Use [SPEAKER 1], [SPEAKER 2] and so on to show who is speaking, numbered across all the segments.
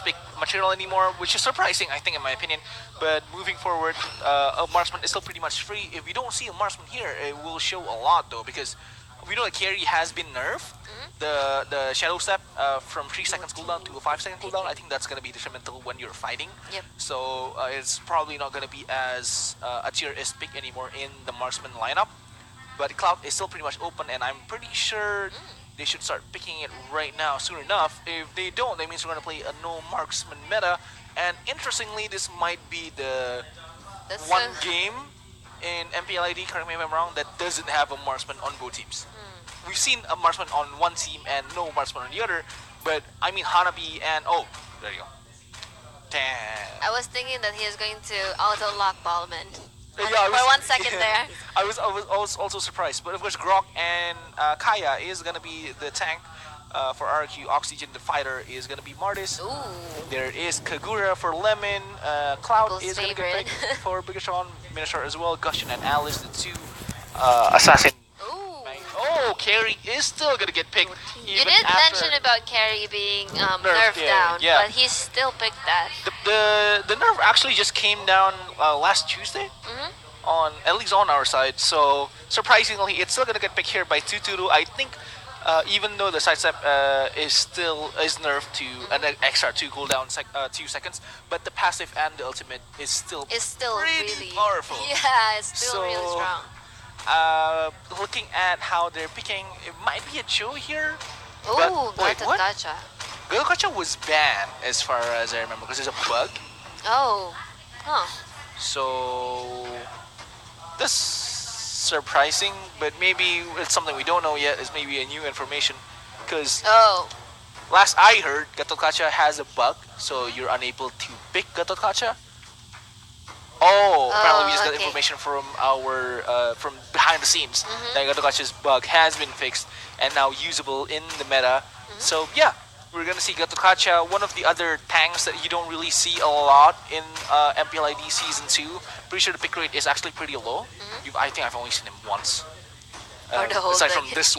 [SPEAKER 1] pick material anymore, which is surprising, I think, in my opinion. But moving forward, a marksman is still pretty much free. If we don't see a marksman here, it will show a lot though, because we know that carry has been nerfed. The shadow step from 3 seconds cooldown to a 5-second cooldown. I think that's gonna be detrimental when you're fighting.
[SPEAKER 2] Yep.
[SPEAKER 1] So it's probably not gonna be as a tier S pick anymore in the marksman lineup. But Cloud is still pretty much open, and I'm pretty sure they should start picking it right now soon enough. If they don't, that means we're gonna play a no marksman meta. And interestingly, this might be the one game in MPL ID, correct me if I'm wrong, that doesn't have a marksman on both teams. We've seen a marksman on one team and no marksman on the other, but I mean Hanabi and there you go. Damn.
[SPEAKER 2] I was thinking that he is going to auto lock Ballman.
[SPEAKER 1] Yeah,
[SPEAKER 2] for 1 second there.
[SPEAKER 1] I was also surprised, but of course Grok and Kaya is gonna be the tank. For RRQ, Oxygen the fighter is gonna be Martis.
[SPEAKER 2] Ooh.
[SPEAKER 1] There is Kagura for Lemon. Cloud
[SPEAKER 2] People's
[SPEAKER 1] is gonna
[SPEAKER 2] favorite.
[SPEAKER 1] get picked for BIGETRON, Minotaur as well. Gushin and Alice, the two assassin.
[SPEAKER 2] Ooh.
[SPEAKER 1] Oh, Carry is still gonna get picked.
[SPEAKER 2] You did mention about Carry being nerfed down,
[SPEAKER 1] yeah.
[SPEAKER 2] but he still picked that.
[SPEAKER 1] The nerf actually just came down last Tuesday. On at least on our side, so surprisingly, it's still gonna get picked here by 222. I think, even though the sidestep is nerfed to an extra 2 cooldown 2 seconds, but the passive and the ultimate is still pretty
[SPEAKER 2] really
[SPEAKER 1] powerful.
[SPEAKER 2] Yeah, it's still
[SPEAKER 1] So,
[SPEAKER 2] really strong.
[SPEAKER 1] Looking at how they're picking, it might be a Cho here.
[SPEAKER 2] Ooh,
[SPEAKER 1] wait, what?
[SPEAKER 2] gacha.
[SPEAKER 1] Gacha was banned as far as I remember because there's a bug.
[SPEAKER 2] Oh, huh.
[SPEAKER 1] So that's surprising, but maybe it's something we don't know yet. It's maybe a new information, because last I heard, Gatot has a bug, so you're unable to pick Gatot. Apparently we just got information from our from behind the scenes that Gatot bug has been fixed and now usable in the meta. So yeah, we're gonna see Gatot, one of the other tanks that you don't really see a lot in MPLID Season 2. Pretty sure the pick rate is actually pretty low. I think I've only seen him once. Aside from this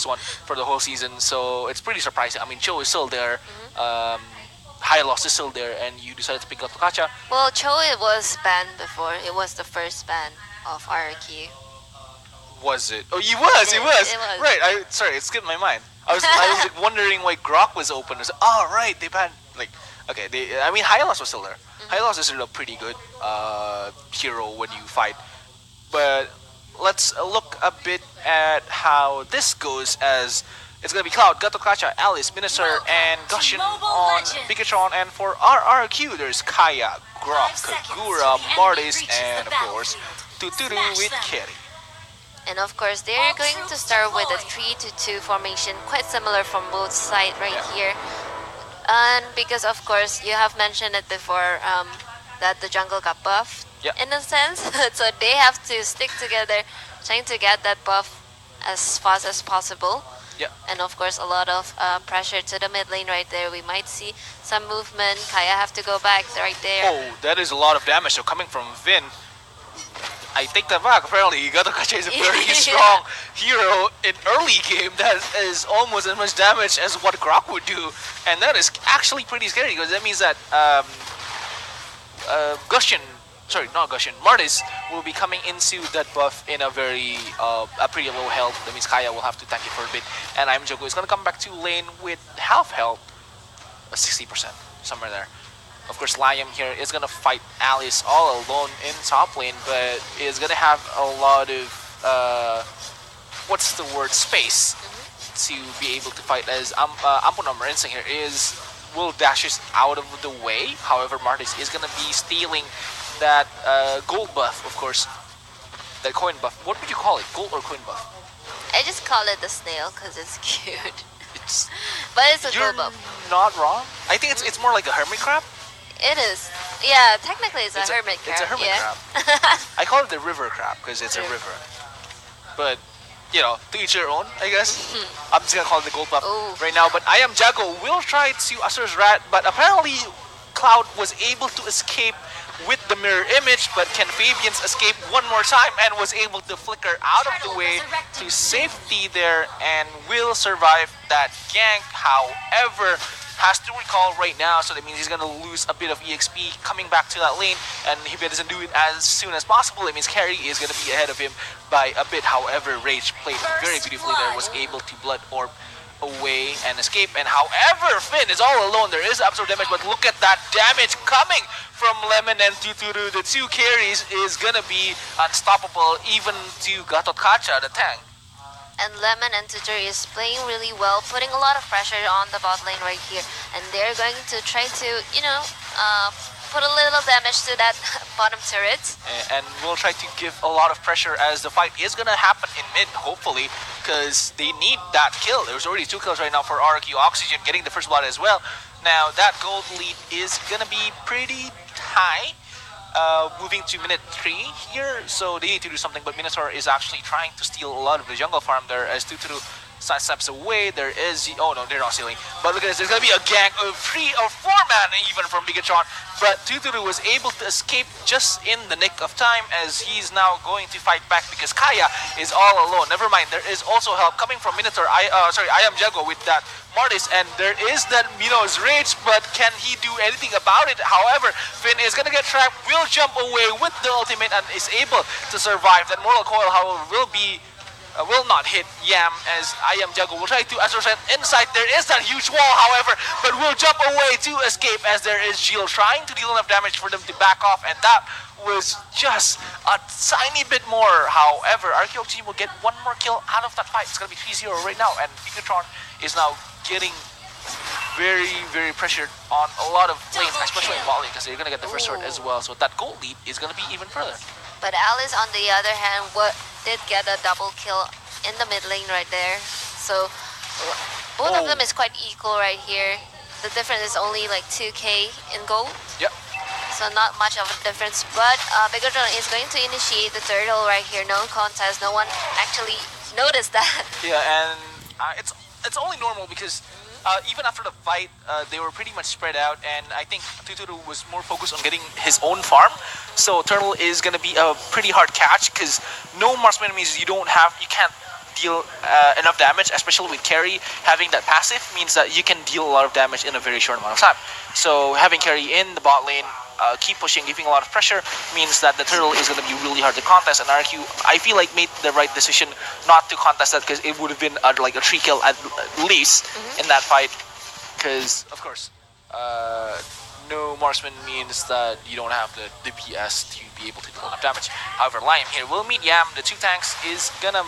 [SPEAKER 1] one, for the whole season. So it's pretty surprising. I mean, Cho is still there. High Loss is still there, and you decided to pick Gatot.
[SPEAKER 2] Well, Cho it was banned before. It was the first ban of RRQ.
[SPEAKER 1] Was it? Oh, it was.
[SPEAKER 2] It was.
[SPEAKER 1] Right. Sorry, it skipped my mind. I was like, wondering why Grok was open. I was like, right, they banned I mean, Hylos was still there. Hylos is still a pretty good hero when you fight. But let's look a bit at how this goes, as it's gonna be Cloud, Gatot, Alice, Minister, and Gushin on BIGETRON, and for RRQ there's Kaya, Grok, Kagura, Martis, and of course Tuturu with Kerry.
[SPEAKER 2] And of course, they're going to start with a 3-2 formation, quite similar from both sides right here. And because of course, you have mentioned it before, that the jungle got buffed in a sense. So they have to stick together, trying to get that buff as fast as possible. And of course, a lot of pressure to the mid lane right there. We might see some movement. Kaya have to go back right there.
[SPEAKER 1] Oh, that is a lot of damage. So coming from Vin, I take that back. Apparently, Gatot is a very strong hero in early game that is almost as much damage as what Grok would do, and that is actually pretty scary, because that means that Martis will be coming into that buff in a very a pretty low health. That means Kaya will have to tank it for a bit, and Joko is gonna come back to lane with half health, 60%, somewhere there. Of course, Liam here is going to fight Alice all alone in top lane, but is going to have a lot of, space to be able to fight, as Ampunamur Instinct here will dashes out of the way. However, Martis is going to be stealing that gold buff, of course, that coin buff. What would you call it, gold or coin buff?
[SPEAKER 2] I just call it the snail because it's cute. But it's a gold buff.
[SPEAKER 1] Not wrong. I think it's more like a hermit crab.
[SPEAKER 2] It is. Yeah, technically it's a hermit crab.
[SPEAKER 1] It's a hermit crab. I call it the river crab because it's a river. But, to each their own, I guess. I'm just gonna call it the gold buff right now. But I am Jago will try to Asur's Rat, but apparently Cloud was able to escape with the mirror image, but can Fabians escape one more time and was able to flicker out of the way to safety there and will survive that gank. However, has to recall right now, so that means he's gonna lose a bit of EXP coming back to that lane, and if he doesn't do it as soon as possible, it means Carry is gonna be ahead of him by a bit. However, Rage played very beautifully there, was able to Blood Orb away and escape, and however, Finn is all alone. There is absorb damage, but look at that damage coming from Lemon and Tuturu. The two carries is gonna be unstoppable, even to Gatot Kacha, the tank.
[SPEAKER 2] And Lemon and Tutor is playing really well, putting a lot of pressure on the bot lane right here. And they're going to try to, put a little damage to that bottom turret.
[SPEAKER 1] And we'll try to give a lot of pressure as the fight is going to happen in mid, hopefully, because they need that kill. There's already 2 kills right now for RRQ Oxygen, getting the first blood as well. Now, that gold lead is going to be pretty high. Moving to minute 3 here, so they need to do something, but Minotaur is actually trying to steal a lot of the jungle farm there as Tuturu sidesteps away. There is, oh no, they're not stealing, but look at this, there's gonna be a gang of 3 or 4 man even from BIGETRON, but Tuturu was able to escape just in the nick of time as he's now going to fight back because Kaya is all alone. Never mind, there is also help coming from Minotaur, I am Jago with that Martis, and there is that Mino's Rage, but can he do anything about it? However, Finn is gonna get trapped, will jump away with the ultimate and is able to survive. That Mortal Coil, however, will not hit Yam as I am Jago will try to assert inside. There is that huge wall, however, but will jump away to escape as there is Jill trying to deal enough damage for them to back off, and that was just a tiny bit more. However, RRQ will get one more kill out of that fight. It's gonna be 3-0 right now, and BIGETRON is now getting very pressured on a lot of lanes, especially in volley, because they're gonna get the first sword as well. So that goal lead is gonna be even further.
[SPEAKER 2] But Alice, on the other hand, did get a double kill in the mid lane right there. So both of them is quite equal right here. The difference is only like 2k in gold.
[SPEAKER 1] Yep.
[SPEAKER 2] So not much of a difference. But BIGETRON is going to initiate the turtle right here. No contest. No one actually noticed that.
[SPEAKER 1] Yeah, and it's only normal because even after the fight, they were pretty much spread out, and I think Tuturu was more focused on getting his own farm. So Turtle is gonna be a pretty hard catch because no marksman means you can't deal enough damage, especially with Carry. Having that passive means that you can deal a lot of damage in a very short amount of time. So having Carry in the bot lane, keep pushing, giving a lot of pressure, means that the Turtle is going to be really hard to contest, and RRQ, I feel like, made the right decision not to contest that because it would have been like a 3 kill at least in that fight, because of course no marksman means that you don't have the DPS to be able to do enough damage. However, Liam here will meet Yam. The 2 tanks is gonna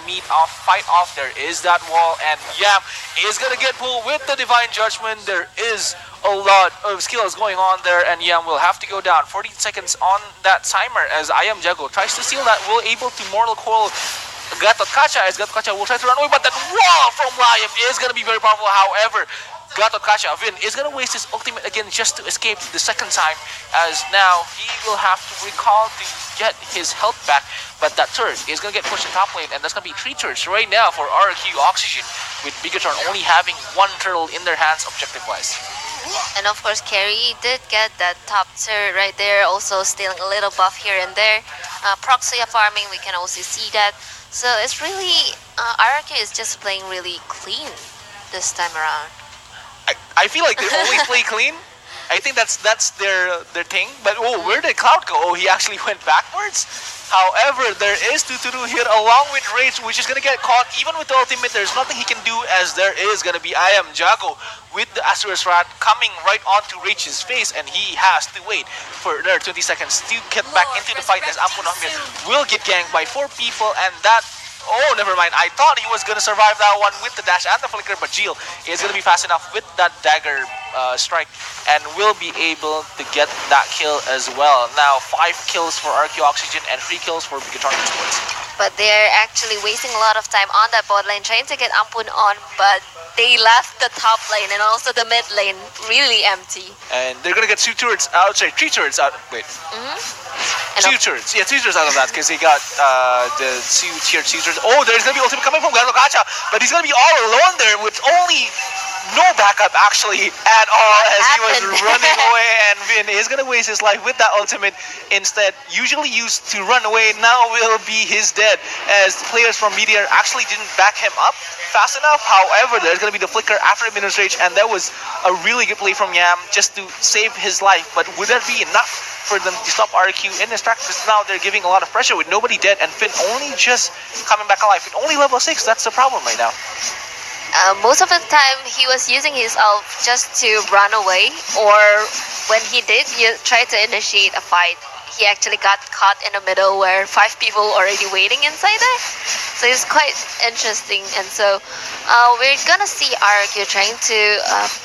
[SPEAKER 1] fight off. There is that wall, and Yam is gonna get pulled with the Divine Judgment. There is a lot of skills going on there, and Yam will have to go down. 40 seconds on that timer as I am Jago tries to steal that, will able to Mortal Coil Gatot Kacha as Gatot Kacha will try to run away, but that wall from Liam is gonna be very powerful. However, Gatot Kacha, Vin, is going to waste his ultimate again just to escape the second time, as now he will have to recall to get his health back, but that turret is going to get pushed in top lane, and that's going to be 3 turrets right now for RRQ Oxygen, with BIGETRON only having 1 turtle in their hands objective-wise.
[SPEAKER 2] And of course, Carry did get that top turret right there, also stealing a little buff here and there. Proxy farming, we can also see that. So it's really, RRQ is just playing really clean this time around.
[SPEAKER 1] I feel like they always play clean. I think that's their thing. But where did Cloud go? Oh, he actually went backwards. However, there is Tuturu here along with Rage, which is gonna get caught. Even with the ultimate, there's nothing he can do, as there is gonna be I am Jago with the Asura's Rat coming right onto Rage's face, and he has to wait for another 20 seconds to get back into the fight, as Ampunohmir will get ganked by 4 people, and that. Oh, never mind. I thought he was going to survive that one with the dash and the flicker, but Jill is going to be fast enough with that dagger strike and will be able to get that kill as well. Now, 5 kills for RRQ Oxygen and 3 kills for BIGETRON Esports.
[SPEAKER 2] But they're actually wasting a lot of time on that bot lane trying to get Ampun on, but they left the top lane and also the mid lane really empty.
[SPEAKER 1] And they're going to get 2 turrets out, sorry, 3 turrets out, wait. 2 turrets, yeah, 2 turrets out of that, because they got the 2 tier 2 turrets. Oh, there's going to be ultimate coming from Gatot Kacha, but he's going to be all alone there with only no backup actually at all, as he was running away, and Vin is gonna waste his life with that ultimate instead. Usually used to run away, now will be his dead, as players from Meteor actually didn't back him up fast enough. However, there's gonna be the flicker after a minute's rage, and that was a really good play from Yam just to save his life. But would that be enough for them to stop RRQ in this track? Because now they're giving a lot of pressure with nobody dead, and Finn only just coming back alive. Finn only level 6, that's the problem right now.
[SPEAKER 2] Most of the time, he was using his ult just to run away, or when he did try to initiate a fight, he actually got caught in the middle where 5 people already waiting inside there. So it's quite interesting, and so we're gonna see RRQ trying to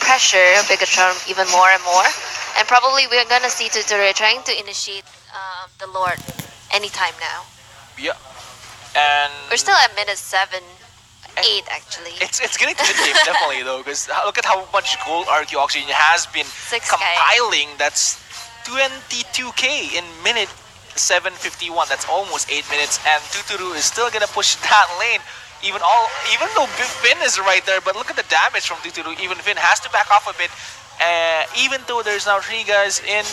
[SPEAKER 2] pressure BIGETRON even more and more, and probably we're gonna see Tutori trying to initiate the Lord anytime now.
[SPEAKER 1] Yeah, and
[SPEAKER 2] we're still at minute 7. 8 actually.
[SPEAKER 1] It's getting to mid-game definitely though, because look at how much gold RRQ Oxygen has been
[SPEAKER 2] 6K.
[SPEAKER 1] compiling. That's 22k in minute 7:51. That's almost 8 minutes, and Tuturu is still gonna push that lane. Even though Finn is right there, but look at the damage from Tuturu. Even Finn has to back off a bit. Even though there's now 3 guys in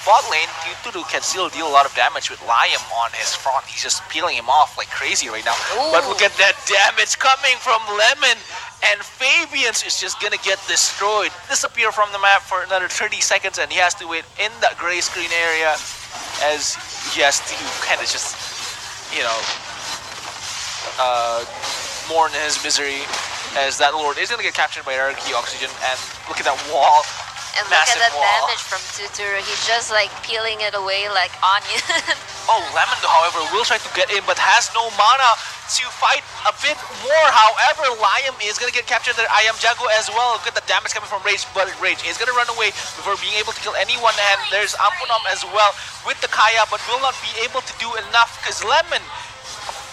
[SPEAKER 1] bot lane, Tuturu can still deal a lot of damage with Liam on his front. He's just peeling him off like crazy right now.
[SPEAKER 2] Ooh.
[SPEAKER 1] But look at that damage coming from Lemon, and Fabians is just gonna get destroyed. Disappear from the map for another 30 seconds, and he has to wait in that gray screen area as he has to kind of just, you know, mourn his misery, as that Lord is gonna get captured by RRQ Oxygen. And look at that wall.
[SPEAKER 2] And look at that
[SPEAKER 1] wall.
[SPEAKER 2] damage from Tuturu. He's just like peeling it away like onion.
[SPEAKER 1] Oh, Lemon, however, will try to get in, but has no mana to fight a bit more. However, Liam is gonna get captured there. I am Jago as well. Look at the damage coming from Rage, but Rage is gonna run away before being able to kill anyone. And there's Ampunam as well with the Kaya, but will not be able to do enough because Lemon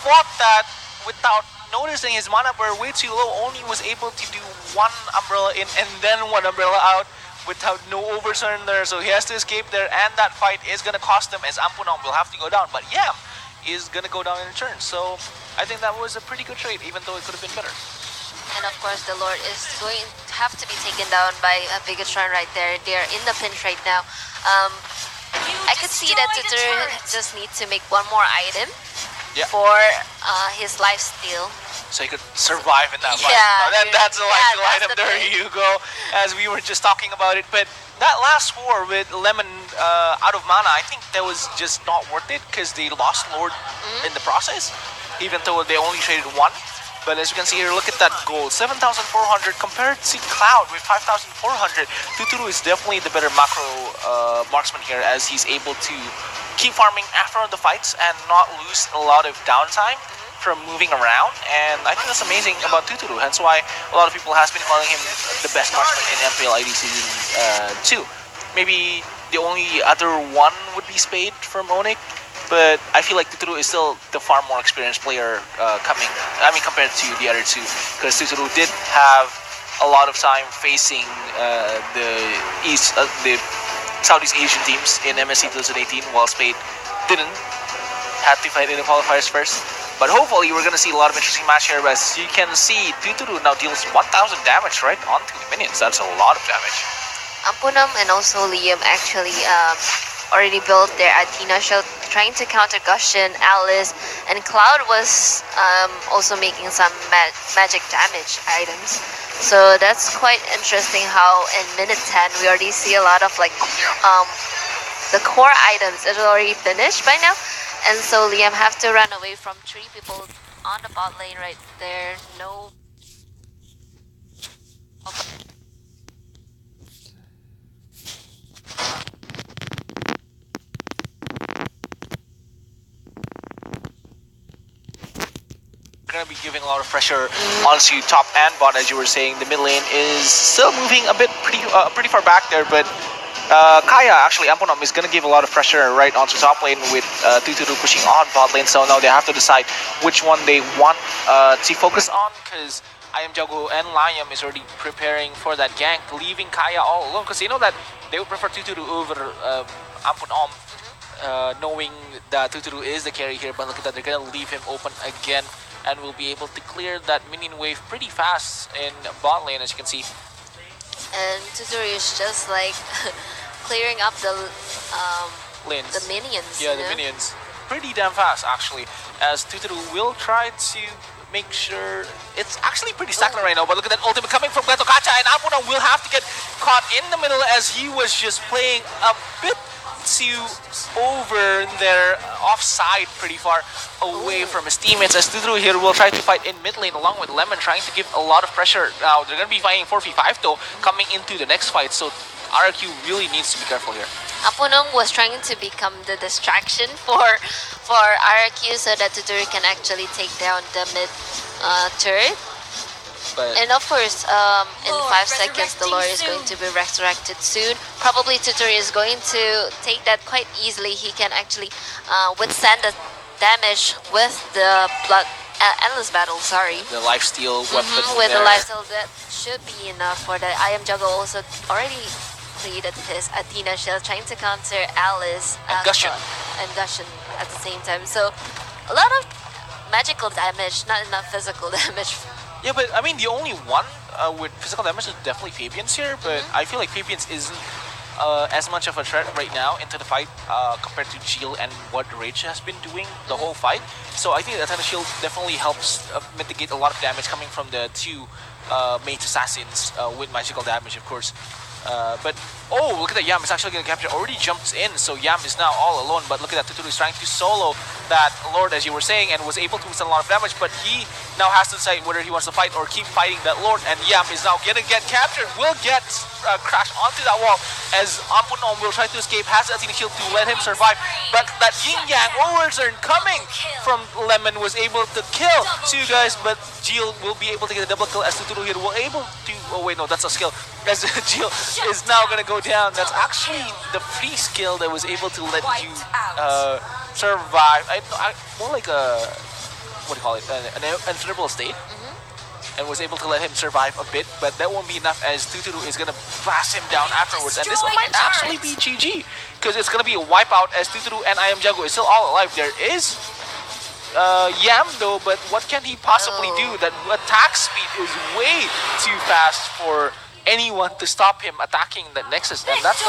[SPEAKER 1] fought that without noticing his mana bar way too low. Only was able to do 1 umbrella in and then 1 umbrella out without no overturn there, so he has to escape there, and that fight is gonna cost him as Ampunam will have to go down. But Yam is gonna go down in return, so I think that was a pretty good trade, even though it could have been better.
[SPEAKER 2] And of course, the Lord is going to have to be taken down by BIGETRON right there. They're in the pinch right now. I could see that Tuturu just needs to make 1 more item for his lifesteal.
[SPEAKER 1] So he could survive in that fight.
[SPEAKER 2] Yeah,
[SPEAKER 1] That's a lifesteal item.
[SPEAKER 2] the
[SPEAKER 1] There
[SPEAKER 2] thing.
[SPEAKER 1] you go, as we were just talking about it. But that last war with Lemon out of mana, I think that was just not worth it because they lost Lord in the process, even though they only traded 1. But as you can see here, look at that gold, 7,400 compared to Cloud with 5,400. Tuturu is definitely the better macro marksman here, as he's able to keep farming after the fights and not lose a lot of downtime from moving around. And I think that's amazing about Tuturu, hence why a lot of people has been calling him the best marksman in MPL ID Season 2. Maybe the only other one would be Spade from Onyx, but I feel like Tuturu is still the far more experienced player compared to the other 2, because Tuturu did have a lot of time facing the Southeast Asian teams in MSC 2018, while Spade didn't. Had to fight in the qualifiers first. But hopefully we're going to see a lot of interesting match here. As you can see, Tuturu now deals 1,000 damage right onto the minions. That's a lot of damage.
[SPEAKER 2] Ampunam and also Liam actually already built their Athena shield, trying to counter Gushin, Alice, and Cloud was also making some magic damage items. So that's quite interesting how in minute 10 we already see a lot of like the core items is already finished by now. And so Liam have to run away from 3 people on the bot lane right there. No.
[SPEAKER 1] Going to be giving a lot of pressure onto top and bot, as you were saying. The mid lane is still moving a bit pretty far back there, but Kaya, actually, Ampunam is going to give a lot of pressure right onto top lane with Tuturu pushing on bot lane. So now they have to decide which one they want to focus on, because I am Jago and Liam is already preparing for that gank, leaving Kaya all alone, because they know that they would prefer Tuturu over Ampunam, knowing that Tuturu is the carry here. But look at that, they're going to leave him open again, and will be able to clear that minion wave pretty fast in bot lane, as you can see.
[SPEAKER 2] And Tuturu is just like clearing up the
[SPEAKER 1] Lanes.
[SPEAKER 2] minions.
[SPEAKER 1] Yeah,
[SPEAKER 2] you
[SPEAKER 1] the
[SPEAKER 2] know?
[SPEAKER 1] minions. Pretty damn fast, actually. As Tuturu will try to make sure it's actually pretty stagnant right now. But look at that ultimate coming from Gleto Kacha, and Apuna will have to get caught in the middle as he was just playing a bit too over there, offside, pretty far away from his teammates. As Tuturu here will try to fight in mid lane along with Lemon, trying to give a lot of pressure. Now they're going to be fighting 4v5 though, coming into the next fight. So RRQ really needs to be careful here.
[SPEAKER 2] Apunong was trying to become the distraction for RRQ so that Tuturi can actually take down the mid turret.
[SPEAKER 1] But
[SPEAKER 2] And of course, in 5 seconds, the lore is going to be resurrected soon. Probably Tuturi is going to take that quite easily. He can actually withstand the damage with the endless battle. Sorry.
[SPEAKER 1] the lifesteal weapon
[SPEAKER 2] With
[SPEAKER 1] there.
[SPEAKER 2] the lifesteal, that should be enough for that. I am Juggle also already created his Athena shield, trying to counter Alice
[SPEAKER 1] And Gushin.
[SPEAKER 2] and Gushin at the same time. So a lot of magical damage, not enough physical damage.
[SPEAKER 1] Yeah, but I mean, the only one with physical damage is definitely Fabian's here, but I feel like Fabian's isn't as much of a threat right now into the fight compared to Jill and what Rage has been doing the whole fight. So I think that Athena Shield definitely helps mitigate a lot of damage coming from the two mage assassins with magical damage, of course. But oh, look at that, Yam is actually going to capture, already jumps in, so Yam is now all alone. But look at that, Tuturu is trying to solo that Lord, as you were saying, and was able to withstand a lot of damage, but he now has to decide whether he wants to fight or keep fighting that Lord, and Yam is now going to get captured, will get crashed onto that wall, as Ampunom will try to escape, has the Athena Shield to let him survive, but that Yin-Yang overturn coming from Lemon was able to kill two guys, but Jill will be able to get a double kill as Tuturu here will able to, oh wait, no, that's a skill, as Jill is now going to go down. That's actually the free skill that was able to let you survive. More like a, what do you call it, an invulnerable state, and was able to let him survive a bit, but that won't be enough as Tuturu is going to blast him down afterwards, and this might actually be GG, because it's going to be a wipeout as Tuturu and I Am Jago is still all alive. There is Yam though, but what can he possibly do? That attack speed is way too fast for anyone to stop him attacking the Nexus, and that's